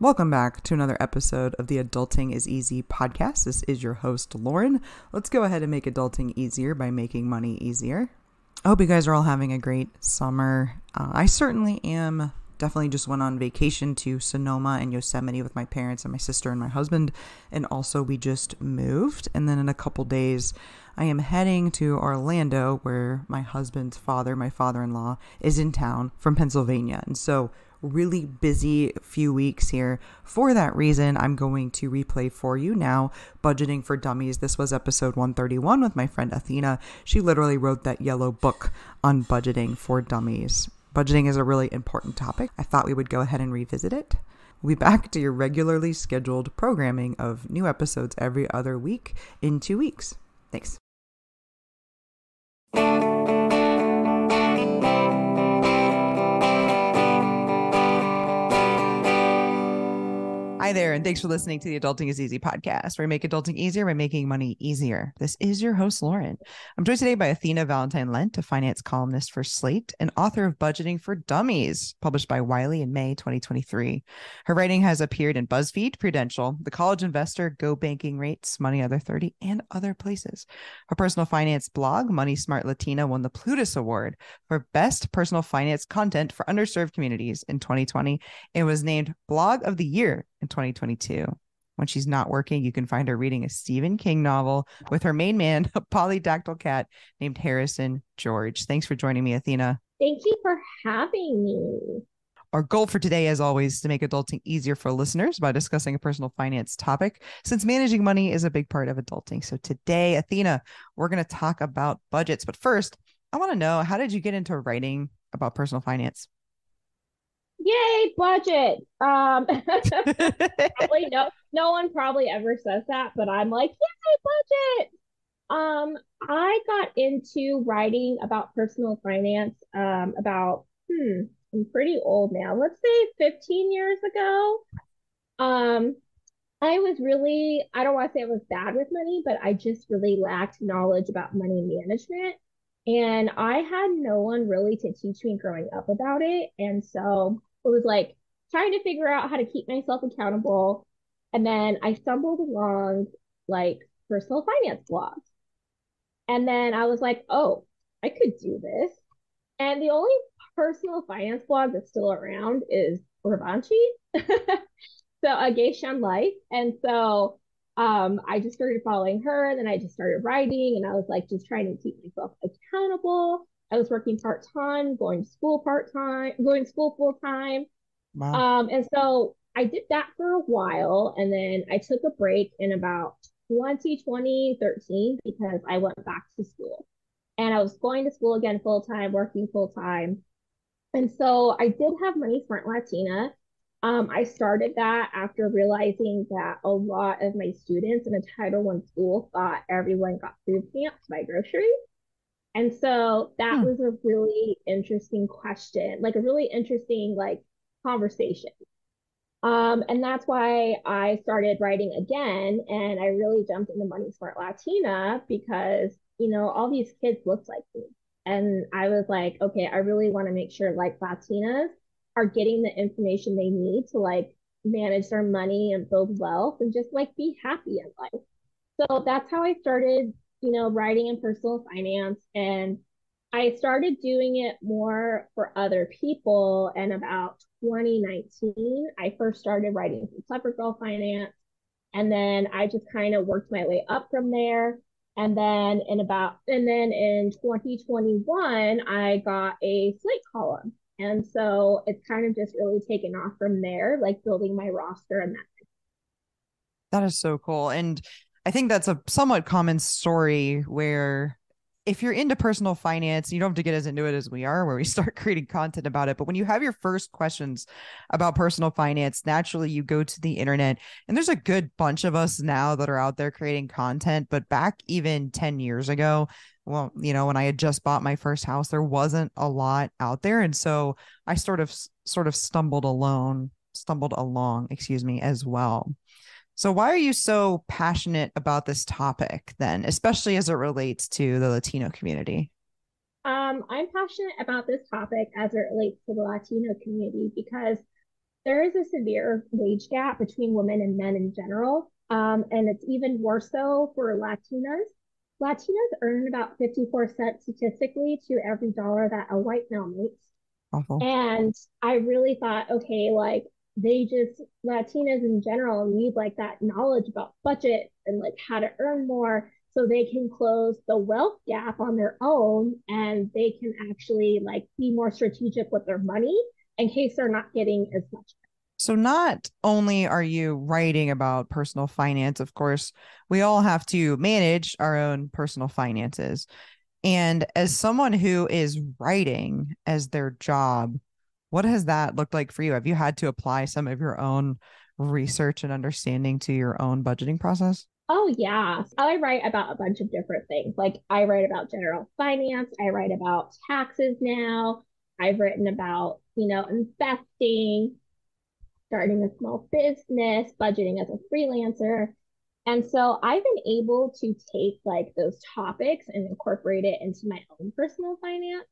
Welcome back to another episode of the Adulting is Easy podcast. This is your host, Lauren. Let's go ahead and make adulting easier by making money easier. I hope you guys are all having a great summer. I certainly am. Definitely just went on vacation to Sonoma and Yosemite with my parents and my sister and my husband. And also we just moved. And then in a couple days, I am heading to Orlando where my husband's father, my father-in-law, is in town from Pennsylvania. And so really busy few weeks here. For that reason, I'm going to replay for you now Budgeting for Dummies. This was episode 131 with my friend Athena. She literally wrote that yellow book on budgeting for dummies. Budgeting is a really important topic. I thought we would go ahead and revisit it. We'll be back to your regularly scheduled programming of new episodes every other week in 2 weeks. Thanks. Hi there, and thanks for listening to the Adulting is Easy podcast, where we make adulting easier by making money easier. This is your host, Lauren. I'm joined today by Athena Valentine-Lent, a finance columnist for Slate and author of Budgeting for Dummies, published by Wiley in May 2023. Her writing has appeared in BuzzFeed, Prudential, The College Investor, Go Banking Rates, Money Under 30, and other places. Her personal finance blog, Money Smart Latina, won the Plutus Award for Best Personal Finance Content for Underserved Communities in 2020 and was named Blog of the Year in 2022. When she's not working, you can find her reading a Stephen King novel with her main man, a polydactyl cat named Harrison George. Thanks for joining me, Athena. Thank you for having me. Our goal for today, as always, is to make adulting easier for listeners by discussing a personal finance topic, since managing money is a big part of adulting. So today, Athena, we're going to talk about budgets. But first, I want to know, how did you get into writing about personal finance? Yay, budget. Probably no one probably ever says that, but I'm like, yay, budget. I got into writing about personal finance about I'm pretty old now. Let's say 15 years ago. I don't want to say I was bad with money, but I just really lacked knowledge about money management. And I had no one really to teach me growing up about it. And so it was like trying to figure out how to keep myself accountable. And then I stumbled along like personal finance blogs. And then I was like, oh, I could do this. And the only personal finance blog that's still around is Ravanchi. So Geishan Life. And so I just started following her. And then I just started writing and I was like just trying to keep myself accountable. I was working part-time, going to school part-time, going to school full-time. Wow. And so I did that for a while. And then I took a break in about 2013 because I went back to school. And I was going to school again full-time, working full-time. And so I did have Money Smart Latina. I started that after realizing that a lot of my students in a Title I school thought everyone got food stamps by groceries. And so that was a really interesting question, like a really interesting like conversation. And that's why I started writing again, and I really jumped into Money Smart Latina because, all these kids looked like me. And I was like, okay, I really want to make sure like Latinas are getting the information they need to like manage their money and build wealth and just like be happy in life. So that's how I started, writing in personal finance. And I started doing it more for other people. And about 2019, I first started writing for Clever Girl Finance. And then I just kind of worked my way up from there. And then in 2021, I got a Slate column. And so it's kind of just really taken off from there, like building my roster and that. That is so cool. And I think that's a somewhat common story where if you're into personal finance, you don't have to get as into it as we are, where we start creating content about it. But when you have your first questions about personal finance, naturally you go to the internet. And there's a good bunch of us now that are out there creating content. But back even 10 years ago, well, when I had just bought my first house, there wasn't a lot out there. And so I sort of stumbled along, as well. So why are you so passionate about this topic then, especially as it relates to the Latino community? I'm passionate about this topic as it relates to the Latino community because there is a severe wage gap between women and men in general. And it's even more so for Latinas. Latinas earn about 54 cents statistically to every dollar that a white male makes. Awful. And I really thought, okay, like they just, Latinas in general need like that knowledge about budget and like how to earn more so they can close the wealth gap on their own and they can actually like be more strategic with their money in case they're not getting as much. So not only are you writing about personal finance, of course, we all have to manage our own personal finances. And as someone who is writing as their job, what has that looked like for you? Have you had to apply some of your own research and understanding to your own budgeting process? Oh, yeah. I write about a bunch of different things. Like I write about general finance, I write about taxes now. I've written about, investing, starting a small business, budgeting as a freelancer. And so I've been able to take like those topics and incorporate it into my own personal finance,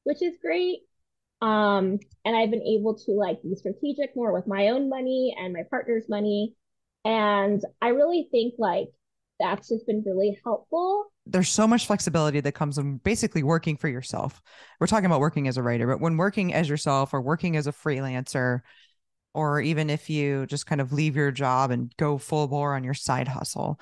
which is great. And I've been able to like be strategic more with my own money and my partner's money. And I really think like that's just been really helpful. There's so much flexibility that comes from basically working for yourself. We're talking about working as a writer, but when working as yourself or working as a freelancer, or even if you just kind of leave your job and go full bore on your side hustle,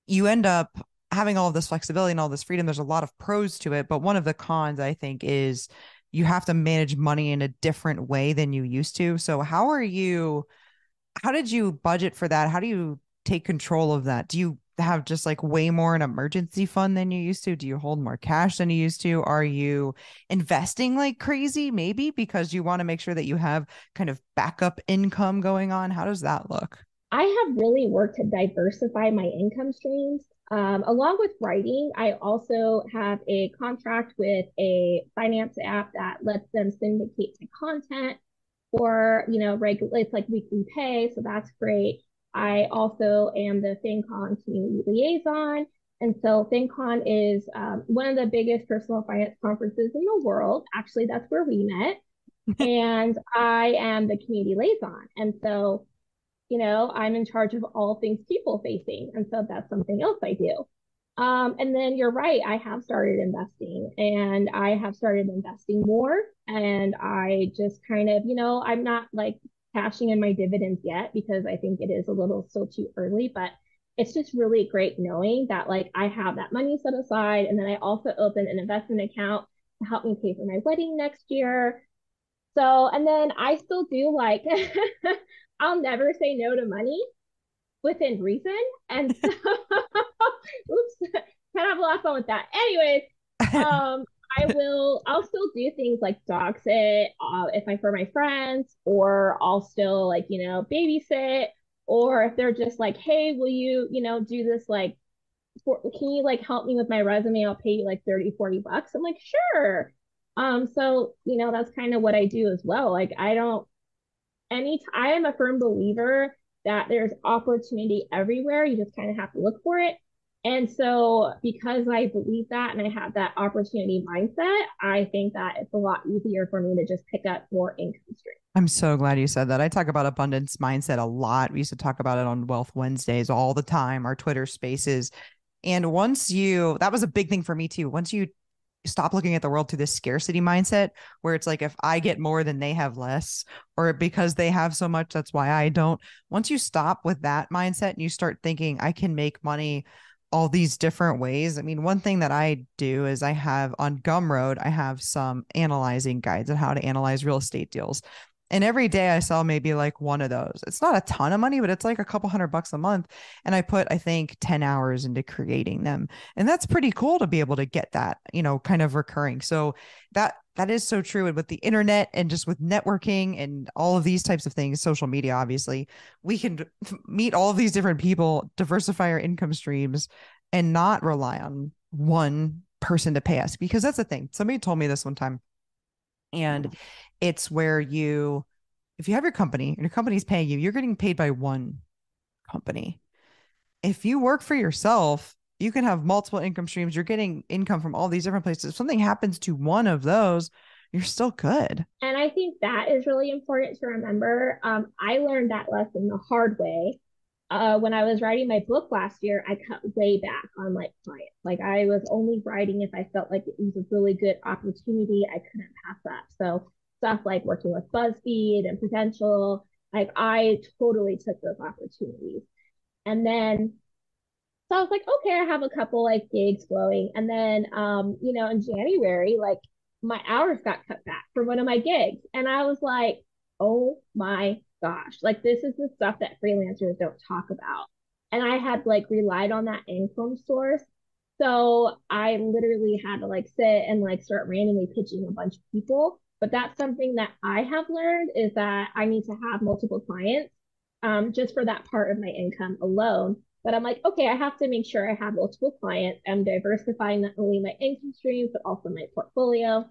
you end up having all of this flexibility and all this freedom. There's a lot of pros to it, but one of the cons, I think, is you have to manage money in a different way than you used to. So how did you budget for that? How do you take control of that? Do you have just like way more an emergency fund than you used to? Do you hold more cash than you used to? Are you investing like crazy, maybe because you want to make sure that you have kind of backup income going on? How does that look? I have really worked to diversify my income streams. Along with writing, I also have a contract with a finance app that lets them syndicate my content or, regular, it's like weekly pay. So that's great. I also am the FinCon community liaison. And so FinCon is one of the biggest personal finance conferences in the world. Actually, that's where we met. And I am the community liaison. And so I'm in charge of all things people facing. And so that's something else I do. And then you're right, I have started investing and I have started investing more. And I just kind of, I'm not like cashing in my dividends yet because I think it is a little still too early, but it's just really great knowing that like I have that money set aside. And then I also opened an investment account to help me pay for my wedding next year. So, and then I still do like, I'll never say no to money within reason. And so, oops, kind of lost on with that. Anyways, um, I'll still do things like dog sit if I'm for my friends, or I'll still like, babysit, or if they're just like, hey, will you, do this like, can you like help me with my resume? I'll pay you like 30, $40. I'm like, sure. So, that's kind of what I do as well. Like, I don't, I am a firm believer that there's opportunity everywhere. You just kind of have to look for it. And so, because I believe that and I have that opportunity mindset, I think that it's a lot easier for me to just pick up more income streams. I'm so glad you said that. I talk about abundance mindset a lot. We used to talk about it on Wealth Wednesdays all the time, our Twitter spaces. And that was a big thing for me too. Once you stop looking at the world through this scarcity mindset, where it's like, if I get more, then they have less, or because they have so much, that's why I don't. Once you stop with that mindset and you start thinking, I can make money all these different ways. I mean, one thing that I do is I have on Gumroad, I have some analyzing guides on how to analyze real estate deals. And every day I sell maybe like one of those. It's not a ton of money, but it's like a couple $100 a month. And I put, I think, 10 hours into creating them. And that's pretty cool to be able to get that, kind of recurring. So that is so true. And with the internet and just with networking and all of these types of things, social media, obviously, we can meet all of these different people, diversify our income streams, and not rely on one person to pay us. Because that's the thing. Somebody told me this one time. And it's where if you have your company and your company's paying you, you're getting paid by one company. If you work for yourself, you can have multiple income streams. You're getting income from all these different places. If something happens to one of those, you're still good. And I think that is really important to remember. I learned that lesson the hard way. When I was writing my book last year, I cut way back on like clients. Like I was only writing if I felt like it was a really good opportunity. I couldn't pass up. So stuff like working with BuzzFeed and Prudential, like I totally took those opportunities. And then so I was like, okay, I have a couple like gigs flowing. And then, in January, like my hours got cut back for one of my gigs. And I was like, oh my gosh, like this is the stuff that freelancers don't talk about. And I had like relied on that income source. So I literally had to like sit and like start randomly pitching a bunch of people. But that's something that I have learned is that I need to have multiple clients just for that part of my income alone. But I'm like, okay, I have to make sure I have multiple clients. I'm diversifying not only my income streams, but also my portfolio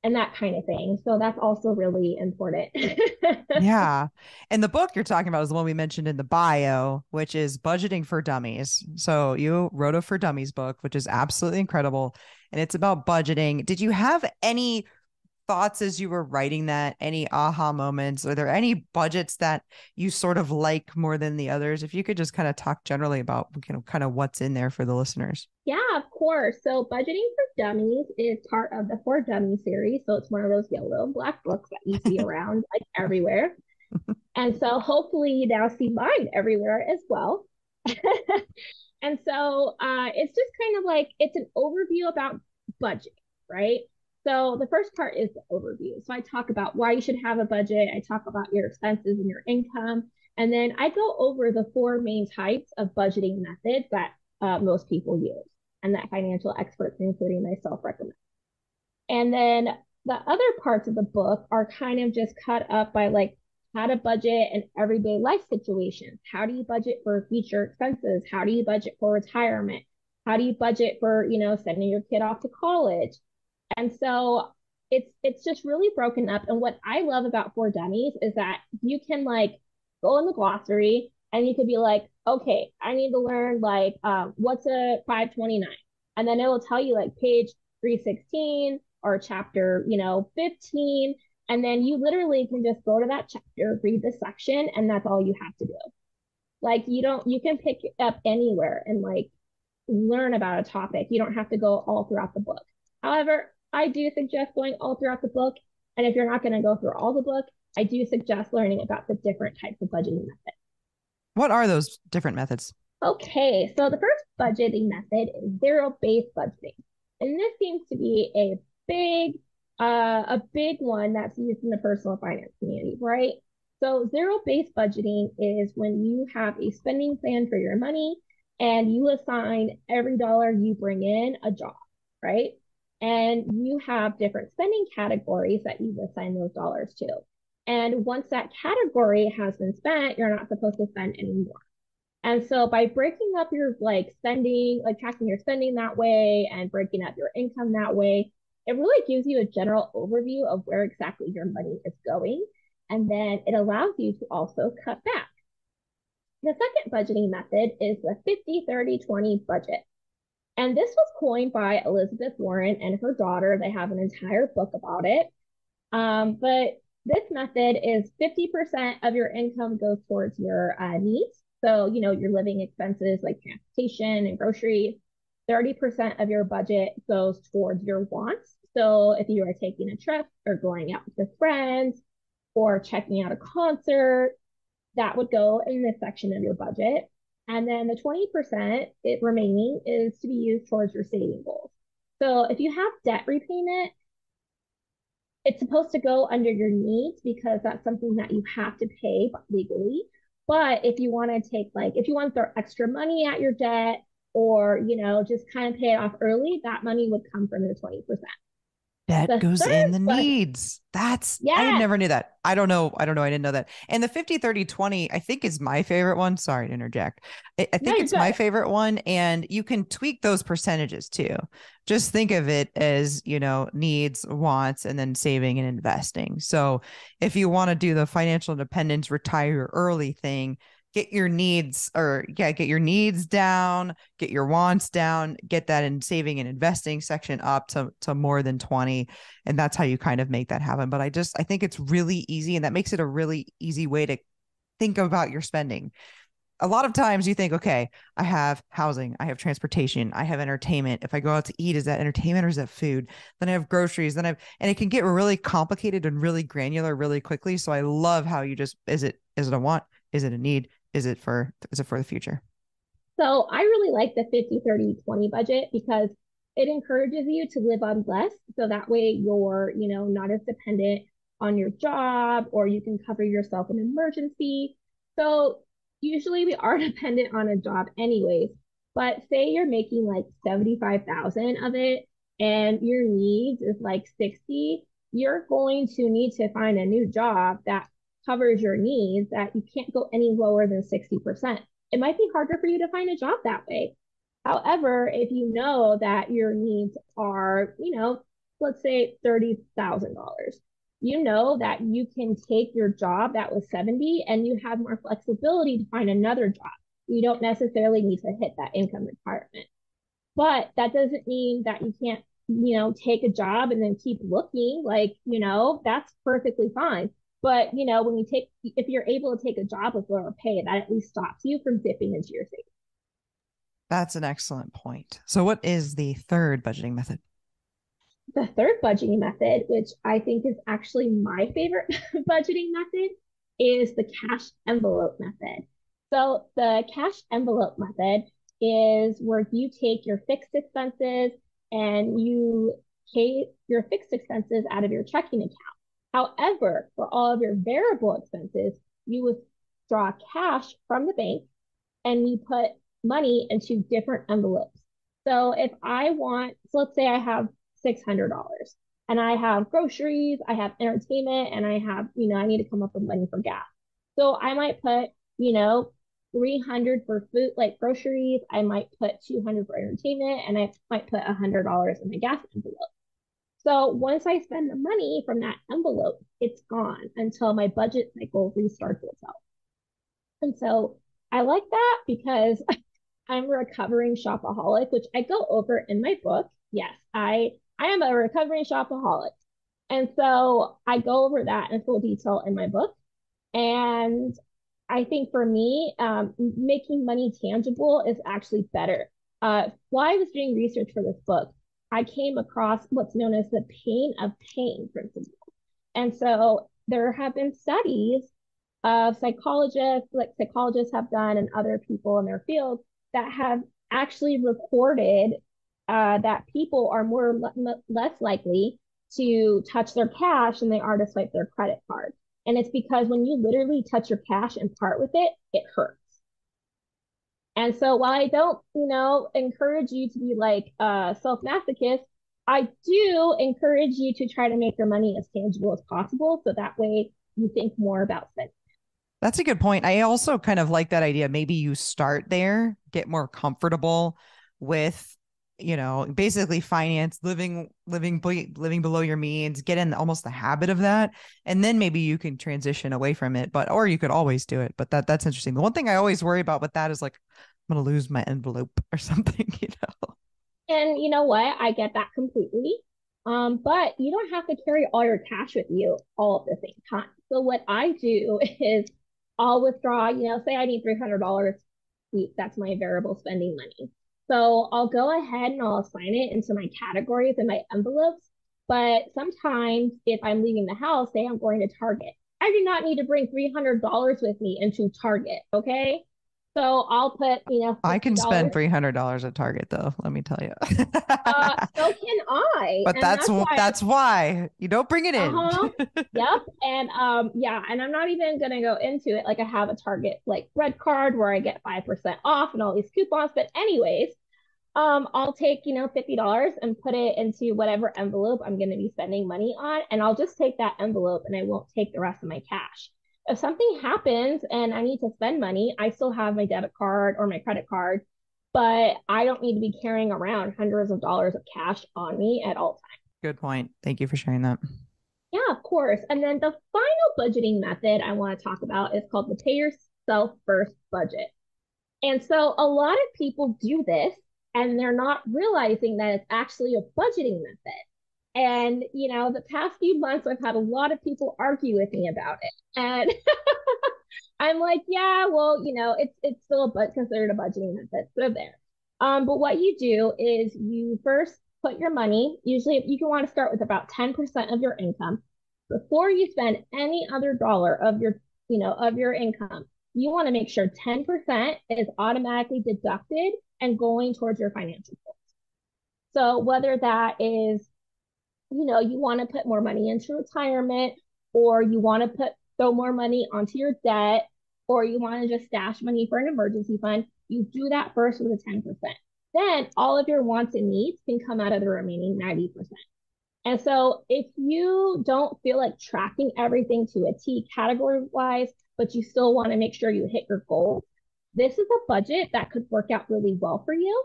and that kind of thing. So that's also really important. Yeah. And the book you're talking about is the one we mentioned in the bio, which is Budgeting for Dummies. So you wrote a For Dummies book, which is absolutely incredible. And it's about budgeting. Did you have any thoughts as you were writing that? Any aha moments? Are there any budgets that you sort of like more than the others? If you could just kind of talk generally about, kind of what's in there for the listeners. Yeah, of course. So Budgeting for Dummies is part of the For Dummies series. So it's one of those yellow and black books that you see around like everywhere. And so hopefully you now see mine everywhere as well. And so it's just kind of like it's an overview about budget, right? So the first part is the overview. So I talk about why you should have a budget. I talk about your expenses and your income. And then I go over the four main types of budgeting methods that most people use and that financial experts, including myself, recommend. And then the other parts of the book are kind of just cut up by like how to budget in everyday life situations. How do you budget for future expenses? How do you budget for retirement? How do you budget for, sending your kid off to college? And so it's just really broken up. And what I love about For Dummies is that you can like go in the glossary and you could be like, okay, I need to learn like what's a 529? And then it will tell you like page 316 or chapter, 15. And then you literally can just go to that chapter, read the section, and that's all you have to do. Like you can pick it up anywhere and like learn about a topic. You don't have to go all throughout the book. However, I do suggest going all throughout the book. And if you're not going to go through all the book, I do suggest learning about the different types of budgeting methods. What are those different methods? Okay, so the first budgeting method is zero-based budgeting. And this seems to be a big one that's used in the personal finance community, right? So zero-based budgeting is when you have a spending plan for your money and you assign every dollar you bring in a job, right? And you have different spending categories that you assign those dollars to. And once that category has been spent, you're not supposed to spend anymore. And so by breaking up your like spending, like tracking your spending that way and breaking up your income that way, it really gives you a general overview of where exactly your money is going. And then it allows you to also cut back. The second budgeting method is the 50-30-20 budget. And this was coined by Elizabeth Warren and her daughter. They have an entire book about it. But this method is 50% of your income goes towards your needs. So, your living expenses like transportation and groceries. 30% of your budget goes towards your wants. So if you are taking a trip or going out with friends or checking out a concert, that would go in this section of your budget. And then the 20% remaining is to be used towards your saving goals. So if you have debt repayment, it's supposed to go under your needs because that's something that you have to pay legally. But if you want to if you want to throw extra money at your debt or, just kind of pay it off early, that money would come from the 20%. That The goes in third the budget, needs. I yes, never knew that. I don't know. I don't know. I didn't know that. And the 50-30-20, I think is my favorite one. Sorry to interject. I no, think you're it's my good. favorite one. And you can tweak those percentages too. Just think of it as, needs, wants, and then saving and investing. So if you want to do the financial independence, retire early thing, get your needs or yeah, get your needs down, get your wants down, get that in saving and investing section up to more than 20. And that's how you kind of make that happen. But I think it's really easy and that makes it a really easy way to think about your spending. A lot of times you think, okay, I have housing, I have transportation, I have entertainment. If I go out to eat, is that entertainment or is that food? Then I have groceries, and it can get really complicated and really granular really quickly. So I love how you just, is it a want? Is it a need? Is it for the future? So I really like the 50/30/20 budget because it encourages you to live on less. So that way you're, not as dependent on your job or you can cover yourself in an emergency. So usually we are dependent on a job anyways. But say you're making like 75,000 of it and your needs is like 60, you're going to need to find a new job that covers your needs that you can't go any lower than 60%. It might be harder for you to find a job that way. However, if you know that your needs are, let's say $30,000, you know that you can take your job that was 70 and you have more flexibility to find another job. You don't necessarily need to hit that income requirement. But that doesn't mean that you can't, take a job and then keep looking. Like, that's perfectly fine. But, if you're able to take a job with lower pay, that at least stops you from dipping into your savings. That's an excellent point. So what is the third budgeting method? The third budgeting method, which I think is actually my favorite budgeting method, is the cash envelope method. So the cash envelope method is where you take your fixed expenses and you pay your fixed expenses out of your checking account. However, for all of your variable expenses, you withdraw cash from the bank and you put money into different envelopes. So if I want, so let's say I have $600 and I have groceries, I have entertainment, and I have, I need to come up with money for gas. So I might put, 300 for food, like groceries. I might put 200 for entertainment, and I might put $100 in the gas envelope. So once I spend the money from that envelope, it's gone until my budget cycle restarts itself. And so I like that because I'm a recovering shopaholic, which I go over in my book. Yes, I am a recovering shopaholic. And so I go over that in full detail in my book. And I think for me, making money tangible is actually better. While I was doing research for this book, I came across what's known as the pain of pain principle. And so there have been studies of psychologists, like psychologists have done, and other people in their field that have actually recorded that people are less likely to touch their cash than they are to swipe their credit card. And it's because when you literally touch your cash and part with it, it hurts. And so while I don't, encourage you to be like self-masochist, I do encourage you to try to make your money as tangible as possible. So that way you think more about spending. That's a good point. I also kind of like that idea. Maybe you start there, get more comfortable with, basically finance, living below your means, get in almost the habit of that, and then maybe you can transition away from it. But or you could always do it. But that's interesting. The one thing I always worry about with that is like I'm gonna lose my envelope or something, And you know what? I get that completely. But you don't have to carry all your cash with you all at the same time. So what I do is I'll withdraw, say I need $300 a week. That's my variable spending money. So I'll go ahead and I'll assign it into my categories and my envelopes. But sometimes if I'm leaving the house, say I'm going to Target, I do not need to bring $300 with me into Target. Okay. So I'll put, I can spend $50. $300 at Target though, let me tell you. So can I, But and that's why. that's why you don't bring it in. Uh-huh. Yep. And yeah, and I'm not even gonna go into it. Like I have a Target like red card where I get 5% off and all these coupons. But anyways, I'll take, $50 and put it into whatever envelope I'm gonna be spending money on, and I'll just take that envelope and I won't take the rest of my cash. If something happens and I need to spend money, I still have my debit card or my credit card, but I don't need to be carrying around hundreds of dollars of cash on me at all times. Good point. Thank you for sharing that. Yeah, of course. And then the final budgeting method I want to talk about is called the pay your self first budget. And so a lot of people do this and they're not realizing that it's actually a budgeting method. And, the past few months, I've had a lot of people argue with me about it. And I'm like, yeah, well, it's still considered a budgeting method. So there. But what you do is you first put your money, usually you can want to start with about 10% of your income before you spend any other dollar of your income. You want to make sure 10% is automatically deducted and going towards your financial goals. So whether that is, you want to put more money into retirement, or you want to throw more money onto your debt, or you want to just stash money for an emergency fund, you do that first with a 10%. Then all of your wants and needs can come out of the remaining 90%. And so if you don't feel like tracking everything to a T category wise, but you still want to make sure you hit your goals, this is a budget that could work out really well for you.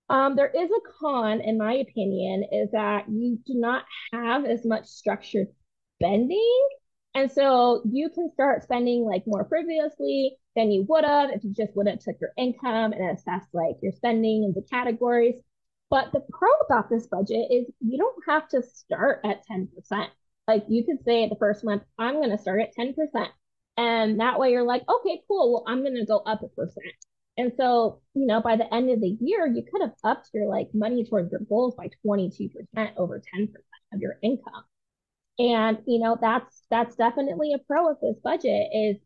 There is a con, in my opinion, is that you do not have as much structured spending. And so you can start spending like more frivolously than you would have if you just would have took your income and assessed like your spending into categories. But the pro about this budget is you don't have to start at 10%. Like you could say the first month, I'm going to start at 10%. And that way you're like, okay, cool. Well, I'm going to go up a percent. And so, by the end of the year, you could have upped your like money towards your goals by 22% over 10% of your income. And, that's definitely a pro of this budget is,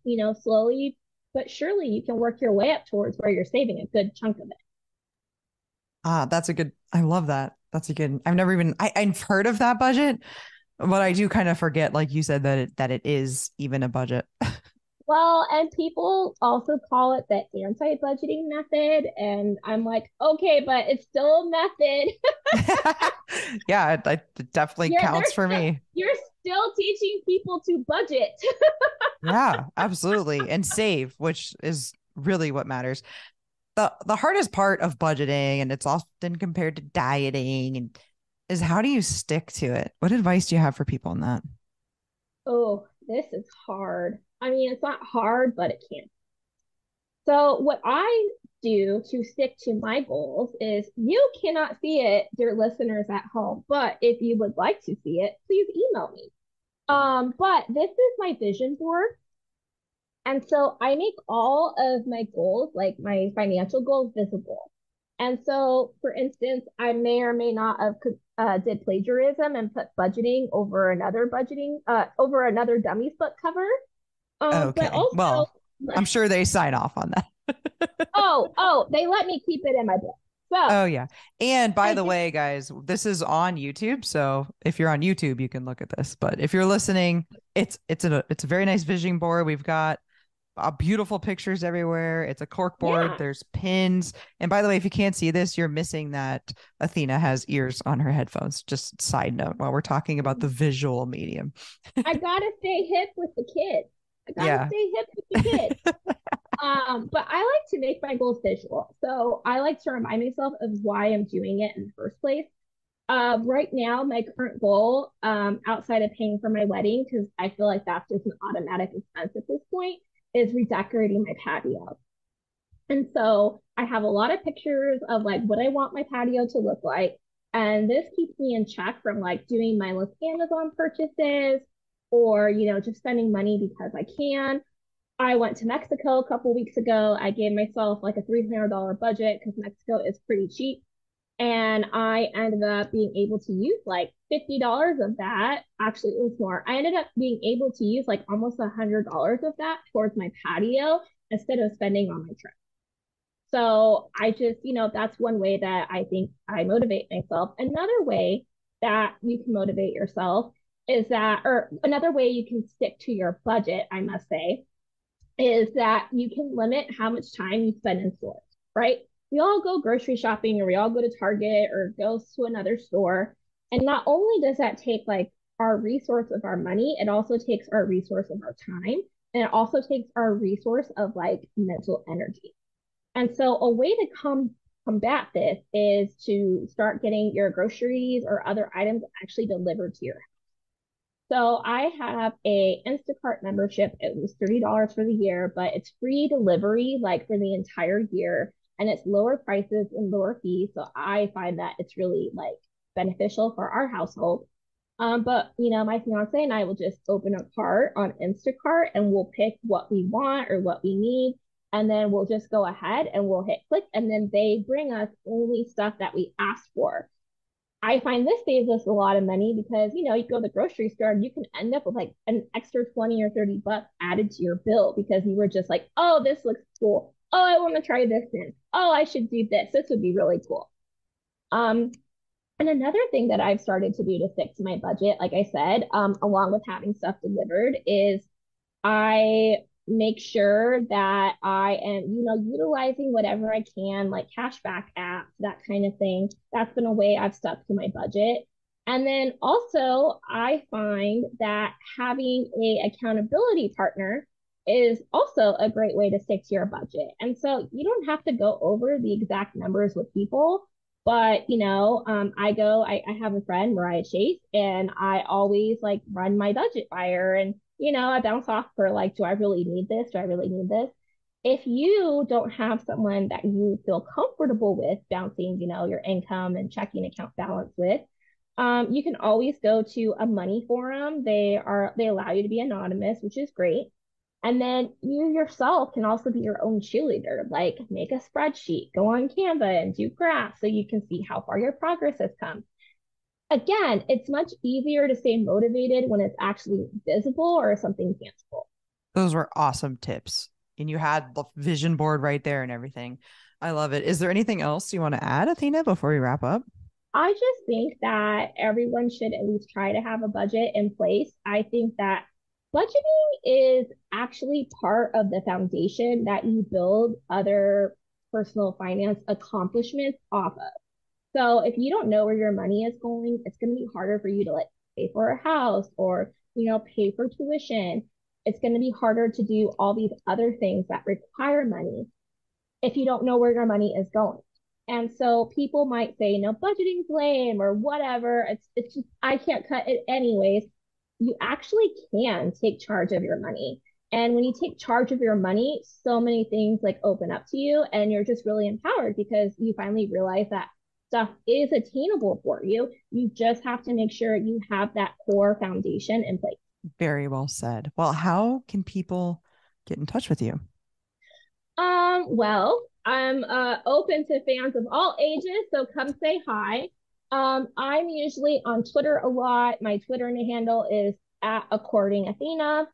slowly but surely you can work your way up towards where you're saving a good chunk of it. That's a good, I love that. That's a good, I've never even, I've heard of that budget, but I do kind of forget, like you said, that it is even a budget. Well, and people also call it the anti-budgeting method. And I'm like, okay, but it's still a method. Yeah, it definitely counts for me. You're still teaching people to budget. Yeah, absolutely. And save, which is really what matters. The hardest part of budgeting, and it's often compared to dieting, and is how do you stick to it? What advice do you have for people on that? Oh, this is hard. I mean, it's not hard, but it can. So, what I do to stick to my goals is you cannot see it, dear listeners at home, but if you would like to see it, please email me. But this is my vision board. And so I make all of my goals, like my financial goals, visible. And so, for instance, I may or may not have did plagiarism and put budgeting over another Dummies book cover. But Okay. also, Well, I'm sure they sign off on that. they let me keep it in my book. So Oh yeah. And by I the just way, guys, this is on YouTube, so if you're on YouTube, you can look at this. But if you're listening, it's a very nice vision board. We've got beautiful pictures everywhere. It's a cork board. yeah, There's pins. And by the way, if you can't see this, you're missing that Athena has ears on her headphones. Just side note while we're talking about the visual medium. I gotta stay hip with the kids. I gotta Yeah. stay hip with the kids. But I like to make my goals visual. So I like to remind myself of why I'm doing it in the first place. Right now, my current goal, outside of paying for my wedding, because I feel like that's just an automatic expense at this point, is redecorating my patio. And so I have a lot of pictures of like what I want my patio to look like. And this keeps me in check from like doing mindless Amazon purchases or, just spending money because I can. I went to Mexico a couple weeks ago. I gave myself like a $300 budget because Mexico is pretty cheap. And I ended up being able to use like $50 of that. Actually, it was more. I ended up being able to use like almost $100 of that towards my patio instead of spending on my trip. So I just, that's one way that I think I motivate myself. Another way that you can motivate yourself is that, or another way you can stick to your budget, I must say, is that you can limit how much time you spend in stores, right? We all go grocery shopping or we all go to Target or go to another store. And not only does that take like our resource of our money, it also takes our resource of our time. And it also takes our resource of like mental energy. And so a way to combat this is to start getting your groceries or other items actually delivered to your house. So I have a Instacart membership. It was $30 for the year, but it's free delivery like for the entire year, and it's lower prices and lower fees. So I find that it's really like beneficial for our household. But my fiance and I will just open a cart on Instacart and we'll pick what we want or what we need. And then we'll just go ahead and we'll hit click, and then they bring us only stuff that we asked for. I find this saves us a lot of money because, you go to the grocery store and you can end up with like an extra 20 or 30 bucks added to your bill because you were just like, oh, this looks cool. Oh, I want to try this in. Oh, I should do this. This would be really cool. Um, and another thing that I've started to do to stick to my budget, like I said, along with having stuff delivered, is I make sure that I am, utilizing whatever I can, like cashback apps, that kind of thing. That's been a way I've stuck to my budget. And then also, I find that having a accountability partner is also a great way to stick to your budget. And so you don't have to go over the exact numbers with people, but I have a friend, Mariah Chase, and I always like run my budget by her, and I bounce off for like, do I really need this? Do I really need this? If you don't have someone that you feel comfortable with bouncing, your income and checking account balance with, you can always go to a money forum. They allow you to be anonymous, which is great. And then you yourself can also be your own cheerleader, like make a spreadsheet, go on Canva and do graphs so you can see how far your progress has come. Again, it's much easier to stay motivated when it's actually visible or something tangible. Those were awesome tips. And you had the vision board right there and everything. I love it. Is there anything else you want to add, Athena, before we wrap up? I just think that everyone should at least try to have a budget in place. I think that budgeting is actually part of the foundation that you build other personal finance accomplishments off of. So if you don't know where your money is going, it's going to be harder for you to like pay for a house or, pay for tuition. It's going to be harder to do all these other things that require money if you don't know where your money is going. And so people might say, no, budgeting's lame or whatever. It's just I can't cut it anyways. You actually can take charge of your money. And when you take charge of your money, so many things like open up to you and you're just really empowered because you finally realize that stuff is attainable for you. You just have to make sure you have that core foundation in place. Very well said. Well, how can people get in touch with you? Well, I'm open to fans of all ages, so come say hi. I'm usually on Twitter a lot. My Twitter handle is at according Athena.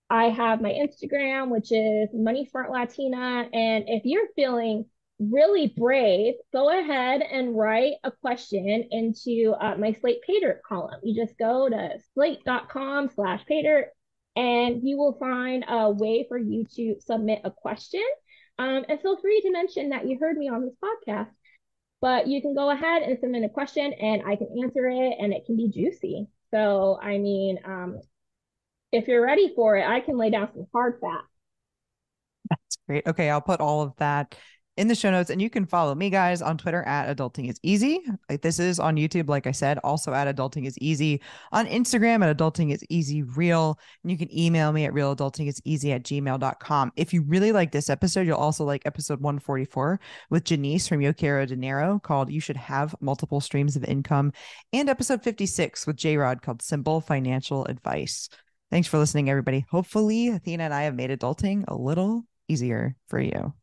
I have my Instagram, which is Money Smart Latina. And if you're feeling really brave, go ahead and write a question into my Slate Pay Dirt column. You just go to slate.com/paydirt and you will find a way for you to submit a question. And feel free to mention that you heard me on this podcast. But you can go ahead and submit a question and I can answer it and it can be juicy. So, I mean, if you're ready for it, I can lay down some hard facts. That's great. Okay, I'll put all of that in the show notes, and you can follow me, guys, on Twitter at Adulting is Easy. Like this is on YouTube, like I said, also at Adulting is Easy, on Instagram at Adulting is Easy Real, and you can email me at realadultingiseasy@gmail.com. If you really like this episode, you'll also like episode 144 with Janice from Yo Quiero Dinero called "You Should Have Multiple Streams of Income," and episode 56 with J Rod called "Simple Financial Advice." Thanks for listening, everybody. Hopefully, Athena and I have made adulting a little easier for you.